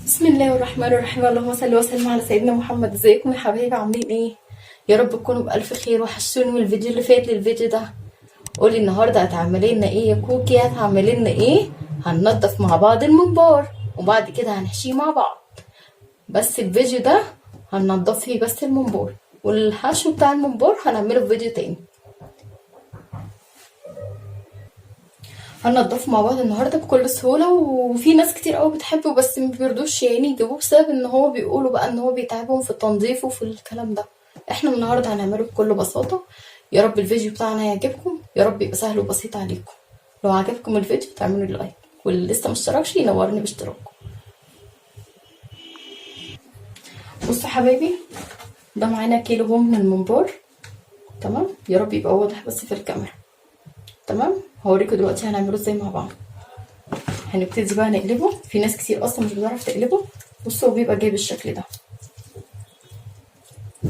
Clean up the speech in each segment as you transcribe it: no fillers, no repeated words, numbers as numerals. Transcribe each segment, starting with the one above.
بسم الله الرحمن الرحيم. اللهم صل وسلم على سيدنا محمد. ازيكم يا حبايبي، عاملين ايه؟ يا رب تكونوا بالف خير. وحشوني من الفيديو اللي فات للفيديو ده. قولي النهارده هتعملي لنا ايه يا كوكي؟ هتعملي لنا ايه؟ هننضف مع بعض المنبار وبعد كده هنحشيه مع بعض. بس الفيديو ده هننضف فيه بس المنبار، والحشو بتاع المنبار هنعمله في فيديو تاني. هننضفه مع بعض النهارده بكل سهوله، وفي ناس كتير قوي بتحبه بس ما بيرضوش يعني يجيبوه بسبب ان هو بيقولوا بقى ان هو بيتعبهم في التنظيف وفي الكلام ده. احنا النهارده هنعمله بكل بساطه. يا رب الفيديو بتاعنا يعجبكم، يا رب يبقى سهل وبسيط عليكم. لو عجبكم الفيديو تعملوا لي لايك، واللي لسه مشتركش ينورني باشتراكه. بصوا حبايبي، ده معانا كيلو هو من الممبار. تمام، يا رب يبقى واضح بس في الكاميرا. تمام، هوريكم دلوقتي هنعمله ازاي مع بعض. هنبتدي بقى نقلبه. في ناس كتير اصلا مش بتعرف تقلبه. بصوا بيبقى جاي بالشكل ده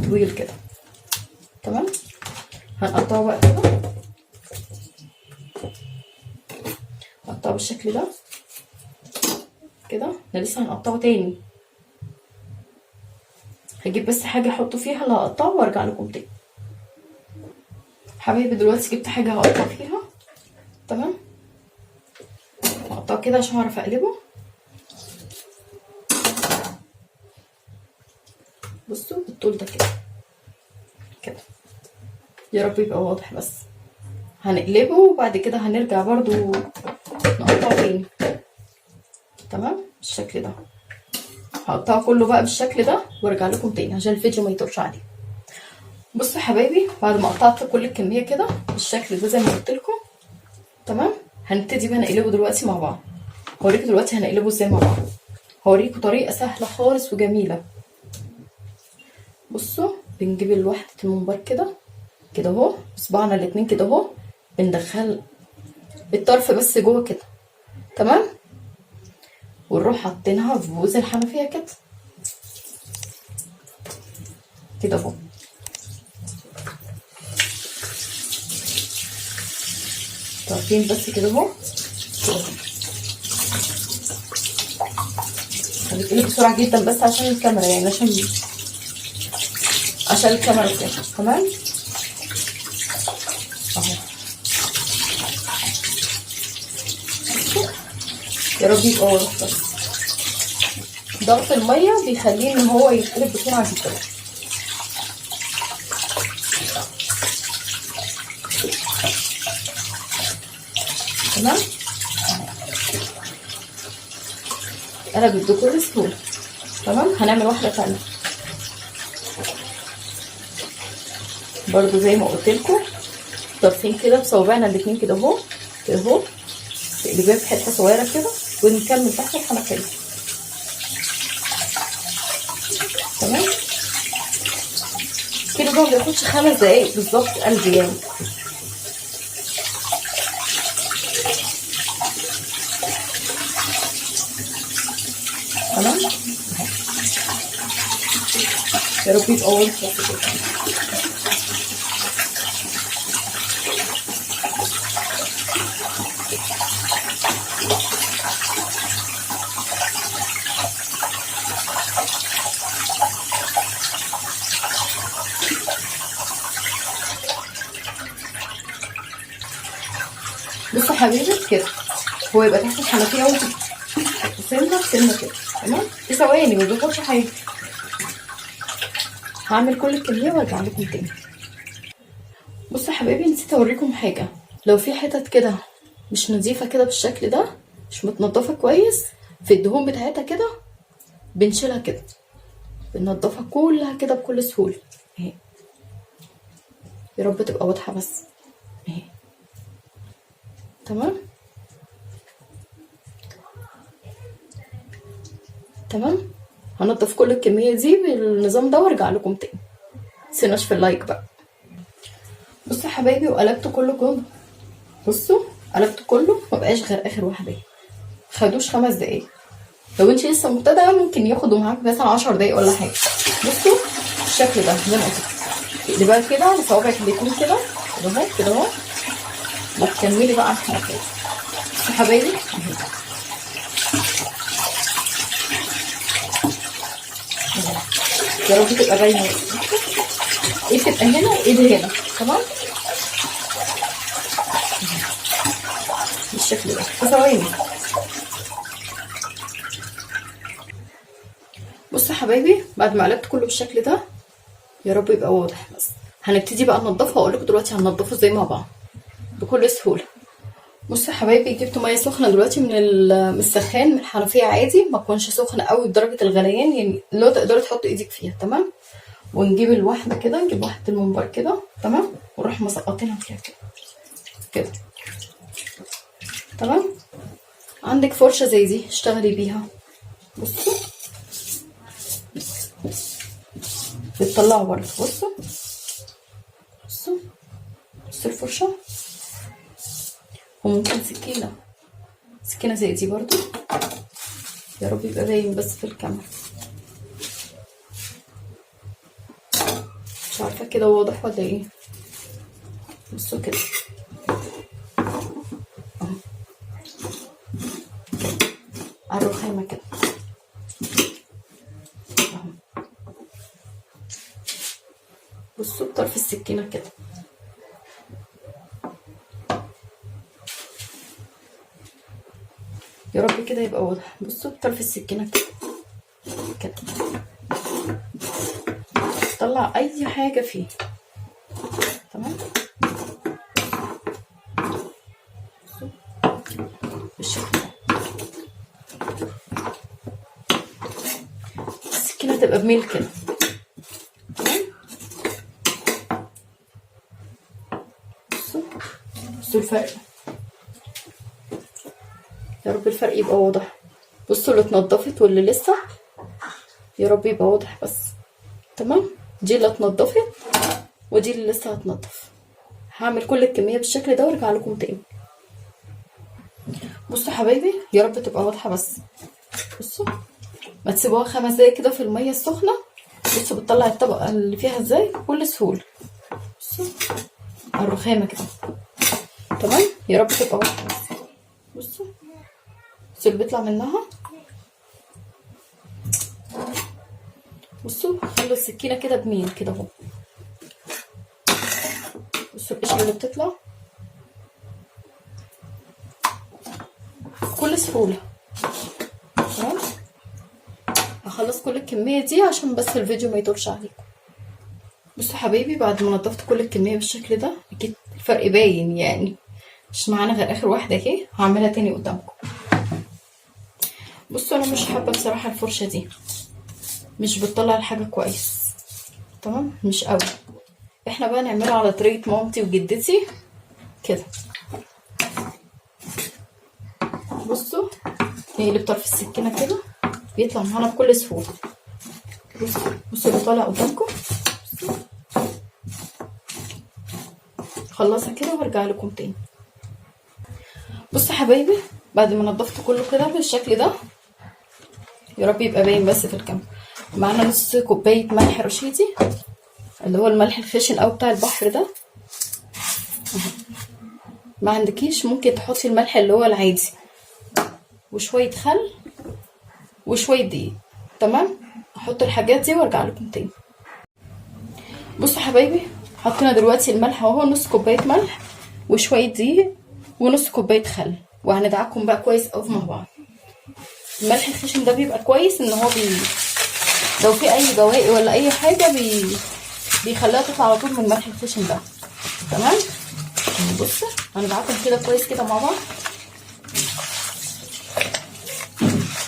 طويل كده. تمام، هنقطعه بقى كده، نقطعه بالشكل ده كده. احنا لسه هنقطعه تاني. هجيب بس حاجه احطه فيها اللي هقطعه وارجع لكم تاني. حبايبي دلوقتي جبت حاجه هقطع فيها. تمام، هقطعه كده عشان اعرف اقلبه. بصوا بالطول ده كده كده. يا رب يبقى واضح. بس هنقلبه وبعد كده هنرجع برضو نقطعه تاني. تمام، بالشكل ده. هقطعه كله بقى بالشكل ده وارجع لكم تاني عشان الفيديو ما يطولش عليه. بصوا يا حبايبي، بعد ما قطعت كل الكميه كده بالشكل ده زي ما قلت لكم. تمام، هنبتدي بقى نقلبه دلوقتي مع بعض. هوريكم دلوقتي هنقلبه ازاي مع بعض. هوريكم طريقه سهله خالص وجميله. بصوا، بنجيب الواحده الممبار كده كده اهو، بصباعنا الاتنين كده اهو، بندخل الطرف بس جوه كده. تمام، ونروح حاطينها في بوز الحنفيه كده كده اهو. طرفين بس كده اهو كده اهو. هنقلب بسرعه جدا بس عشان الكاميرا، يعني عشان الكاميرا كده. تمام اهو. يا رب يبقى واضح. بس ضغط الميه بيخليه ان هو يتقلب بسرعه جدا. تمام، قلبت بكل سهوله. تمام، هنعمل واحده تانيه برضو زي ما قلت لكم. طرفين كده بصوابعنا الاتنين كده اهو كده اهو، تقلبيها في حته صغيره كده ونكمل تحت الحنفيه. تمام كده بقى، ما بياخدش 5 دقايق بالظبط قلبي يعني. تمام، يا رب يبقى واضح كده. بصوا حبيبي كده، هو يبقى تحت الحنفيه وانت سنه كده. تمام، في ثواني ما بياخدش حاجه. هعمل كل الكميه وارجع لكم تاني. بصوا يا حبايبي، نسيت اوريكم حاجه. لو في حتت كده مش نظيفه كده بالشكل ده، مش متنضفه كويس في الدهون بتاعتها كده، بنشيلها كده، بننضفها كلها كده بكل سهوله اهي. يا رب تبقى واضحه بس اهي. تمام تمام، هنضف كل الكميه دي بالنظام ده وارجع لكم تاني. متنسوناش في اللايك بقى. بصوا يا حبايبي، وقلبت كله جوه. بصوا قلبت كله، مبقاش غير اخر واحده. خدوش 5 دقايق. لو انت لسه مبتدئه ممكن ياخدوا معاك مثلا 10 دقايق ولا حاجه. بصوا بالشكل ده زي ما قلت، تقلبيها كده على صوابعك الاتنين كده كده اهو كده اهو، وتكملي بقى على الحنفيه. بصوا يا حبايبي اهي. يا رب تبقى باينه. ايه تبقى هنا وايه هنا. تمام بالشكل ده في ثواني. بصوا يا حبايبي بعد ما قلبت كله بالشكل ده يا رب يبقى واضح. بس هنبتدي بقى ننضفه. هقول لكم دلوقتي هننضفه ازاي مع بعض بكل سهوله. بصوا يا حبايبي جبت ميه سخنه دلوقتي من السخان من الحنفيه عادي، ما تكونش سخنه قوي بدرجه الغليان، يعني لو تقدري تحطي ايدك فيها. تمام. ونجيب الواحده كده، نجيب واحده المنبر كده. تمام. ونروح مسقطينها فيها كده كده. تمام. عندك فرشه زي دي اشتغلي بيها. بصوا بتطلعوا برضه. بصوا بصوا بصوا الفرشه. وممكن سكينه زي دي برضو. يا رب يبقى باين بس في الكاميرا. مش عارفه كده واضح ولا ايه. بصوا كده اهو على الرخامه كده اهو. بصوا بطرف السكينه كده. يا رب كده يبقى واضح. بصوا بطرف السكينه كده كده. طلع اي حاجه فيه. تمام. بصوا بالشكل ده. السكينه تبقى بميل كده. تمام. بصوا الفرق. يا رب الفرق يبقى واضح. بصوا اللي اتنضفت واللي لسه يا رب يبقى واضح بس. تمام. دي اللي اتنضفت ودي اللي لسه هتنضف. هعمل كل الكميه بالشكل ده وارجع لكم تاني. بصوا حبايبي يا رب تبقى واضحه بس. بصوا ما تسيبوها 5 دقايق كده في الميه السخنه. بصوا بتطلع الطبقه اللي فيها ازاي بكل سهوله. بصوا على الرخامه كده. تمام. يا رب تبقى واضحه بس. بصوا اللي بيطلع منها. بصوا خلوا السكينه كده بميل كده اهو. بصوا القشره اللي بتطلع بكل سهوله. تمام. هخلص كل الكميه دي عشان بس الفيديو ما يطولش عليكم. بصوا حبايبي بعد ما نضفت كل الكميه بالشكل ده اكيد الفرق باين، يعني مش معانا غير اخر واحده اهي. هعملها تاني قدامكم. بصوا انا مش حابه بصراحه الفرشه دي، مش بتطلع الحاجه كويس. تمام. مش قوي. احنا بقى نعمله على طريقه مامتي وجدتي كده. بصوا نقلب طرف السكينه كده بيطلع معانا بكل سهوله. بصوا اللي طالع قدامكم. خلصها كده وارجع لكم تاني. بصوا حبايبي بعد ما نضفت كله كده بالشكل ده يا رب يبقى باين بس في الكاميرا. معانا نص كوبايه ملح رشيدي اللي هو الملح الخشن او بتاع البحر ده. ما عندكيش ممكن تحطي الملح اللي هو العادي، وشويه خل وشويه دقيق. تمام. هحط الحاجات دي وارجع لكم تاني. بصوا حبايبي حطينا دلوقتي الملح اهو، نص كوبايه ملح وشويه دقيق ونص كوبايه خل، وهندعكم بقى كويس قوي مع بعض. الملح الخشن ده بيبقى كويس ان هو لو في اي بواقي ولا اي حاجه بيخليها تطلع على طول من الملح الخشن ده. تمام. بصوا هندعكم كده كويس كده مع بعض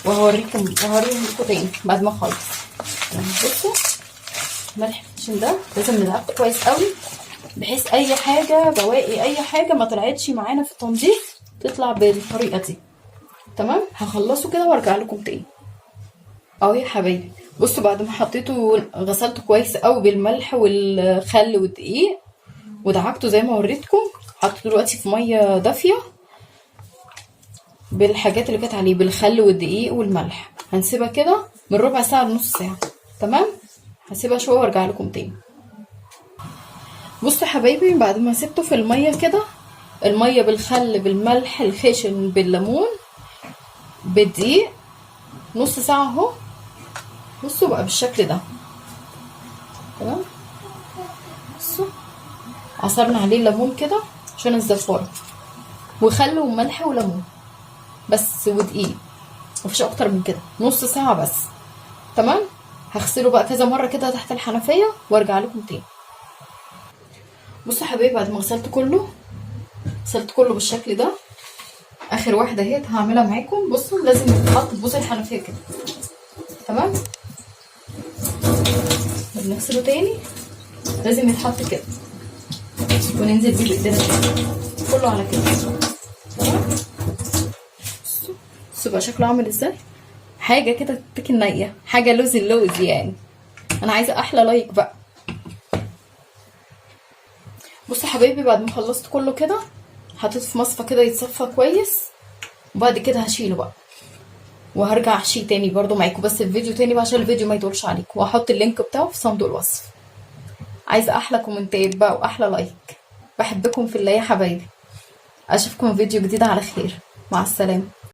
وهوريهم لكم تاني بعد ما اخلص. بصوا الملح الخشن ده لازم ندعكه كويس قوي بحيث اي حاجه بواقي اي حاجه ما طلعتش معانا في التنظيف تطلع بالطريقه دي. تمام. هخلصه كده وارجع لكم تاني اهو يا حبايبي. بصوا بعد ما حطيته غسلته كويس قوي بالملح والخل والدقيق ودعكته زي ما وريتكم. حطيته دلوقتي في ميه دافيه بالحاجات اللي كانت عليه بالخل والدقيق والملح. هنسيبها كده من ربع ساعه لنص ساعه. تمام. هسيبها شويه وارجع لكم تاني. بصوا يا حبايبي بعد ما سبته في الميه كده، الميه بالخل بالملح الخشن بالليمون بالدقيق نص ساعه اهو. بصوا بقى بالشكل ده. تمام. بصوا عصرنا عليه الليمون كده عشان الزفاره، وخل وملح وليمون بس ودقيق، مفيش اكتر من كده، نص ساعه بس. تمام. هغسله بقى كذا مره كده تحت الحنفيه وارجع لكم تاني. بصوا يا حبايبي، بعد ما غسلت كله بالشكل ده، اخر واحده اهي هعملها معاكم. بصوا لازم يتحط في بوز الحنفيه كده. تمام. بنغسله تاني لازم يتحط كده وننزل بيه بايدينا تاني كله على كده. تمام. بصوا بقى شكله عامل ازاي، حاجه كده تتاكل نيه، حاجه لوز اللوز يعني. انا عايزه احلى لايك بقى. بصوا يا حبايبي، بعد ما خلصت كله كده حطيته في مصفى كده يتصفى كويس، وبعد كده هشيله بقى وهرجع احشيه تاني برضو معاكم، بس الفيديو تاني بقى عشان الفيديو ما يطولش عليكم، وهحط اللينك بتاعه في صندوق الوصف. عايزه احلى كومنتات بقى واحلى لايك. بحبكم في الله يا حبايبي. اشوفكم في فيديو جديد على خير. مع السلامه.